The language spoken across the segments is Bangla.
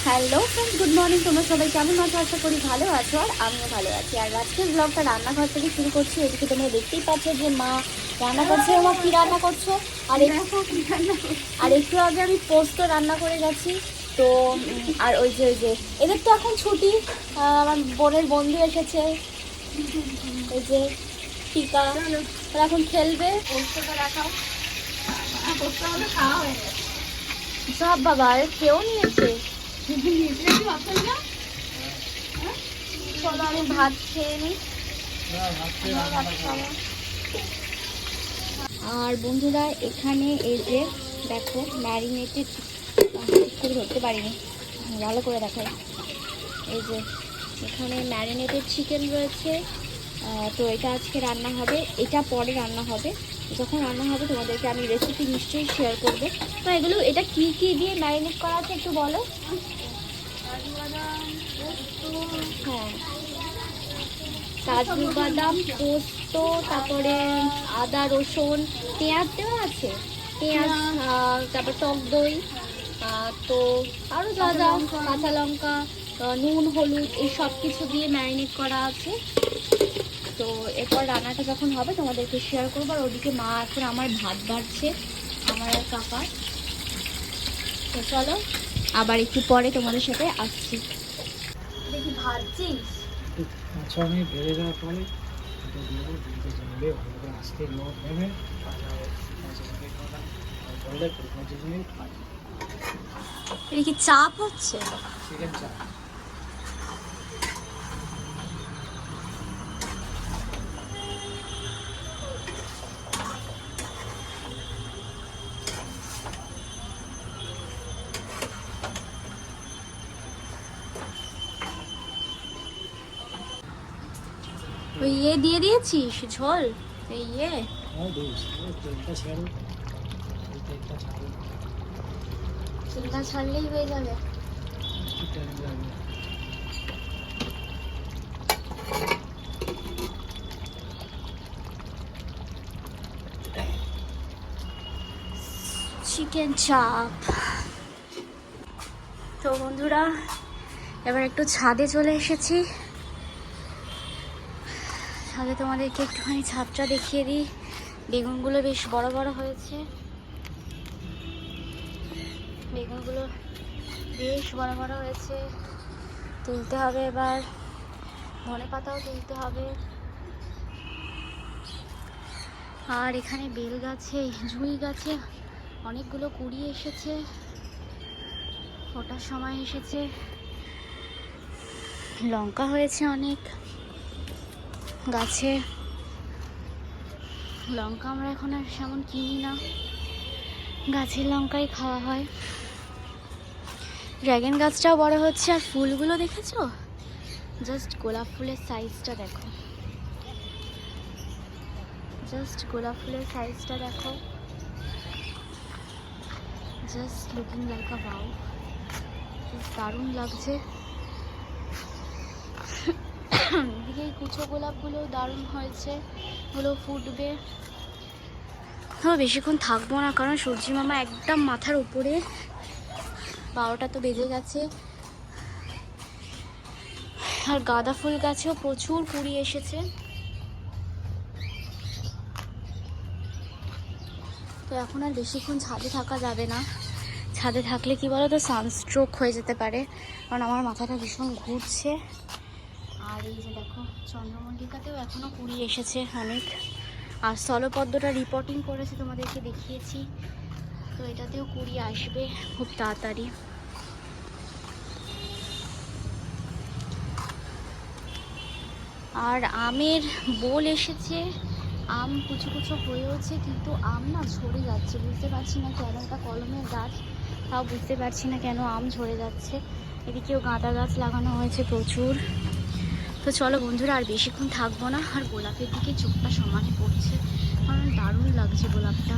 Hello friends, good morning. তোমরা সবাই কেমন আছো? আশা করি ভালো আছো, আর আমিও ভালো আছি। আর আজকের ব্লগটা রান্নাঘর থেকে শুরু করছি। এদিকে তোমরা দেখতেই পাচ্ছ যে মা রান্না করছে। মা কি রান্না করছো? আর একটু আগে আমি পোস্ত রান্না করে গেছি। তো আর ওই যে এদের তো এখন ছুটি। আমার বোনের বন্ধু এসেছে, এই যে টিকা। ওরা এখন খেলবে। পোস্তটা দেখাও। খাওয়া হয়ে গেছে সব। বাবা আর কেউ নিয়েছে। চলো আমি ভাত খেয়ে নিই। আর বন্ধুরা এখানে এই যে দেখো ম্যারিনেটেড, করে ধরতে পারিনি, ভালো করে দেখো। এই যে এখানে ম্যারিনেটেড চিকেন রয়েছে। তো এটা আজকে রান্না হবে, এটা পরে রান্না হবে। যখন রান্না হবে তোমাদেরকে আমি রেসিপি নিশ্চয়ই শেয়ার করবো। তো এগুলো এটা কি কি দিয়ে ম্যারিনেট করা আছে একটু বলো। হ্যাঁ, কাজু বাদাম, পোস্ত, তারপরে আদা রসুন, পেঁয়াজ দেওয়া আছে। পেঁয়াজ, তারপর টক দই, তো আরও যা যা, কাঁচা লঙ্কা, নুন, হলুদ, এই সব কিছু দিয়ে ম্যারিনেট করা আছে। তো এরপর রান্নাটা যখন হবে তোমাদেরকে শেয়ার করবো। আর ওদিকে মা এখন আমার ভাত বাড়ছে, আমার আর কাকা। তো চলো আবার একটু পরে তোমাদের সাথে আসছি। দেখি ভাজছিস। আচ্ছা, আমি ভেজে দেওয়ার পরে এটা দিয়ে দেবো, দিয়ে জানালে ভালো করে আস্তে লোড নেবে। বললে পরিমাণ মিনিট এটা কি চাপ হচ্ছে? চিকেন চাপ। ওই ইয়ে দিয়ে দিয়েছিস ঝোল, এই ইয়ে তেলটা ছাড়ো, তেলটা ছাড়ো, তেলটা ছাড়লেই হয়ে যাবে। একটু টাইম লাগবে। চিকেন চাপ। তো বন্ধুরা এবার একটু ছাদে চলে এসেছি। ছাদে তোমাদেরকে একটুখানি ছাদটা দেখিয়ে দিই। বেগুনগুলো বেশ বড় বড় হয়েছে, বেগুনগুলো বেশ বড় বড় হয়েছে। তুলতে হবে এবার, ধনে পাতাও তুলতে হবে। আর এখানে বেল গাছে, জুঁই গাছে অনেকগুলো কুড়ি এসেছে, ফোটার সময় এসেছে। লঙ্কা হয়েছে অনেক গাছে। লঙ্কা আমরা এখন আর সেমন কিনি না, গাছের লঙ্কাই খাওয়া হয়। ড্রাগন গাছটাও বড় হচ্ছে। আর ফুলগুলো দেখেছো? জাস্ট গোলাপ ফুলের সাইজটা দেখো, জাস্ট গোলাপ ফুলের সাইজটা দেখো। Just looking like a wow, দারুণ লাগছে। এদিকে এই কুচো গোলাপগুলো দারুণ হয়েছে, ওগুলো ফুটবে। তো বেশিক্ষণ থাকবো না, কারণ সূর্যি মামা একদম মাথার উপরে। 12টা তো বেজে গেছে। আর গাঁদা ফুল গাছেও প্রচুর কুড়ি এসেছে। তো এখন আর বেশিক্ষণ ছাদে থাকা যাবে না। ছাদে থাকলে কি বলো তো, সানস্ট্রোক হয়ে যেতে পারে, কারণ আমার মাথাটা ভীষণ ঘুরছে। আর এই যে দেখো চন্দ্রমল্লিকাতেও এখনও কুড়ি এসেছে অনেক। আর স্থলপদ্মটা রিপোর্টিং করেছে, তোমাদেরকে দেখিয়েছি। তো এটাতেও কুড়ি আসবে খুব তাড়াতাড়ি। আর আমের বোল এসেছে, আম কুচো কুচো হয়েওছে, কিন্তু আম না ঝরে যাচ্ছে। বুঝতে পারছি না কেন, এটা কলমের গাছ, তাও বুঝতে পারছি না কেন আম ঝরে যাচ্ছে। এদিকেও গাঁদা গাছ লাগানো হয়েছে প্রচুর। তো চলো বন্ধুরা আর বেশিক্ষণ থাকবো না। আর গোলাপের দিকে চোখটা সমানে পড়ছে, কারণ দারুণ লাগছে গোলাপটা।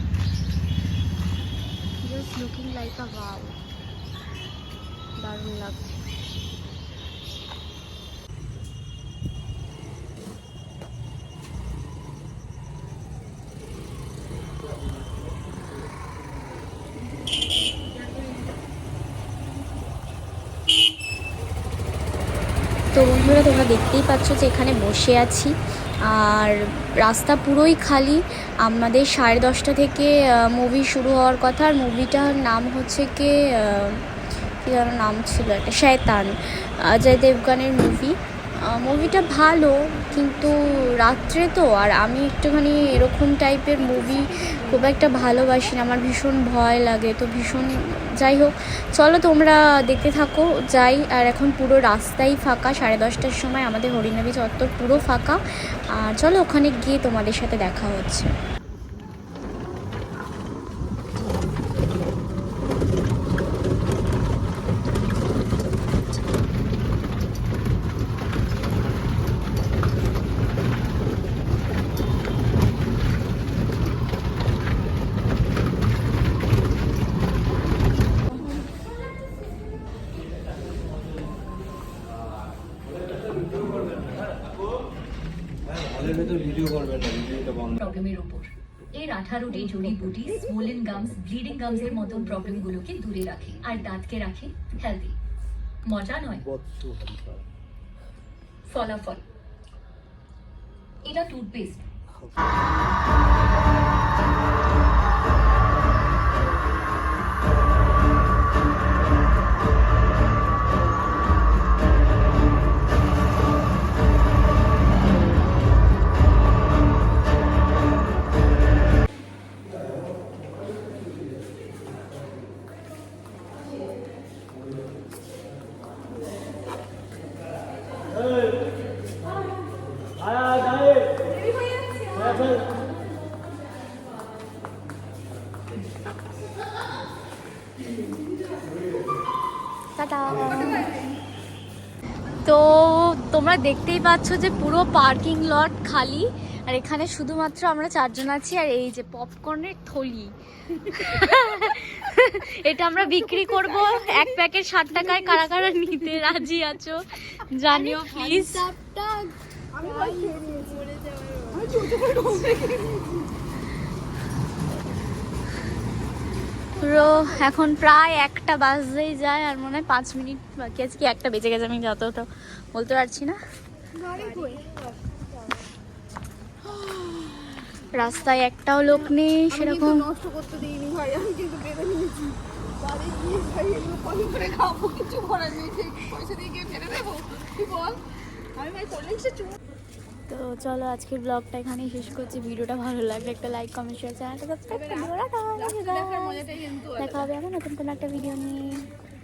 Just looking like a wow, দারুণ লাগছে। তো বন্ধুরা তোমরা দেখতেই পাচ্ছ যে এখানে বসে আছি, আর রাস্তা পুরোই খালি। আমাদের 10:30 থেকে মুভি শুরু হওয়ার কথা, আর মুভিটার নাম হচ্ছে কী যেন নাম ছিল, একটা শয়তান, অজয় দেবগানের মুভি। মুভিটা ভালো, কিন্তু রাত্রে তো, আর আমি একটুখানি এরকম টাইপের মুভি খুব একটা ভালোবাসি না, আমার ভীষণ ভয় লাগে, তো ভীষণ, যাই হোক চলো তোমরা দেখতে থাকো যাই। আর এখন পুরো রাস্তাই ফাঁকা, 10:30টার সময় আমাদের হরিনাবি চত্বর পুরো ফাঁকা। আর চলো ওখানে গিয়ে তোমাদের সাথে দেখা হচ্ছে। প্রবলেমের উপর এর 18টি জড়িবুটি স্মোলেন গামস, ব্লিডিং গামসের মতন প্রবলেমগুলোকে দূরে রাখে আর দাঁতকে রাখে হেলদি। মজা নয়, ফলাফল। এটা টুথপেস্ট। তো তোমরা দেখতেই পাচ্ছ যে পুরো পার্কিং লট খালি, আর এখানে শুধুমাত্র আমরা 4 জন আছি। আর এই যে পপকর্নের থলি, এটা আমরা বিক্রি করব 1 প্যাকেট 60 টাকায়। কারা কারা নিতে রাজি আছো জানিও প্লিজ। পুরো এখন প্রায় 1টা বাজতেই যায়, আর মনে হয় 5 মিনিট বাকি আছে, কি 1টা বেজে গেছে, আমি যত তো বলতে পারছি না। রাস্তায় একটাও লোক নেই সেরকম। নষ্ট করতে দিইনি ভাই, আমি কিন্তু বেঁধে নিয়েছি। বাড়ি গিয়ে ভাই এগুলো কল করে খাবো, কিছু করার নেই, সেই পয়সা দিয়ে গিয়ে ফেলে দেবো, তুই বল। আমি ভাই কোল্ড তো চলো আজকের ব্লগটা এখানেই শেষ করছি। ভিডিওটা ভালো লাগলে একটা লাইক, কমেন্ট, শেয়ার, চ্যানেলটা সাবস্ক্রাইব করে দিও। দেখার মজাটাই কিন্তু দেখা হবে আবার নতুন কোনো একটা ভিডিও নিয়ে।